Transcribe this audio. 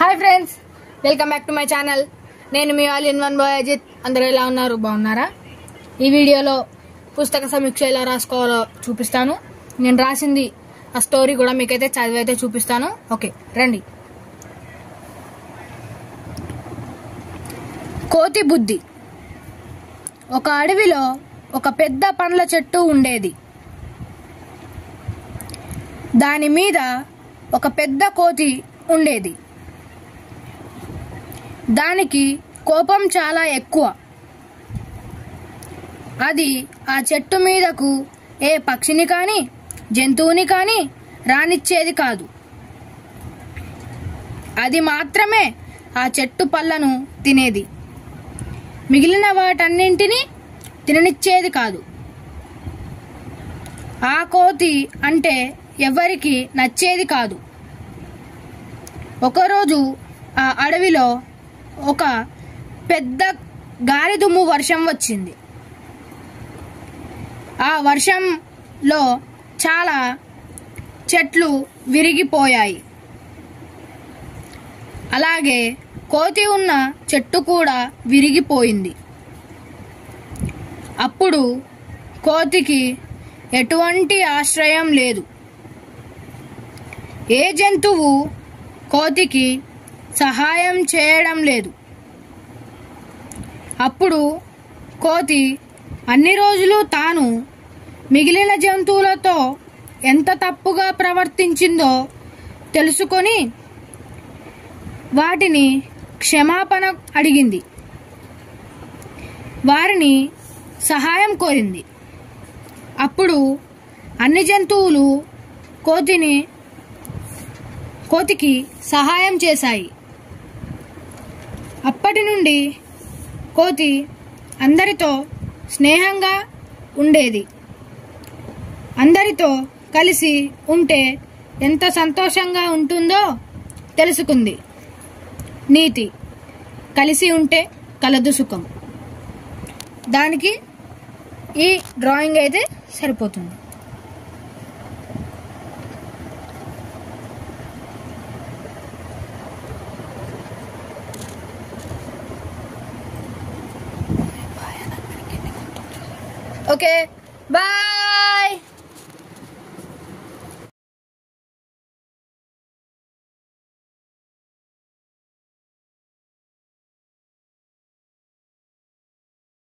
Hi friends, welcome back to my channel. నేను మీ all in one boy Ajith. అందరూ ఎలా ఉన్నారు? బాగున్నారా? ఈ వీడియోలో పుస్తక సమీక్ష ఎలా రాసుకోవాలో చూపిస్తాను. నేను రాసింది ఆ స్టోరీ కూడా మీకైతే చదివైతే చూపిస్తాను. ఓకే రండి. కోతి బుద్ధి. ఒక అడవిలో ఒక పెద్ద పండ్ల చెట్టు ఉండేది. దాని మీద ఒక పెద్ద కోతి ఉండేది. దానికి కోపం చాలా ఎక్కువ. అది ఆ చెట్టు మీదకు ఏ పక్షిని కానీ జంతువుని కానీ రానిచ్చేది కాదు. అది మాత్రమే ఆ చెట్టు పళ్ళను తినేది. మిగిలిన వాటన్నింటినీ తిననిచ్చేది కాదు. ఆ కోతి అంటే ఎవరికి నచ్చేది కాదు. ఒకరోజు ఆ అడవిలో ఒక పెద్ద గాలిదుమ్ము వర్షం వచ్చింది. ఆ వర్షంలో చాలా చెట్లు విరిగిపోయాయి. అలాగే కోతి ఉన్న చెట్టు కూడా విరిగిపోయింది. అప్పుడు కోతికి ఎటువంటి ఆశ్రయం లేదు. ఏ జంతువు కోతికి సహాయం చేయడం లేదు. అప్పుడు కోతి అన్ని రోజులు తాను మిగిలిన జంతువులతో ఎంత తప్పుగా ప్రవర్తించిందో తెలుసుకొని వాటిని క్షమాపణ అడిగింది. వారిని సహాయం కోరింది. అప్పుడు అన్ని జంతువులు కోతికి సహాయం చేశాయి. అప్పటి నుండి కోతి అందరితో స్నేహంగా ఉండేది. అందరితో కలిసి ఉంటే ఎంత సంతోషంగా ఉంటుందో తెలుసుకుంది. నీతి: కలిసి ఉంటే కలదు సుఖం. దానికి ఈ డ్రాయింగ్ అయితే సరిపోతుంది. Okay bye.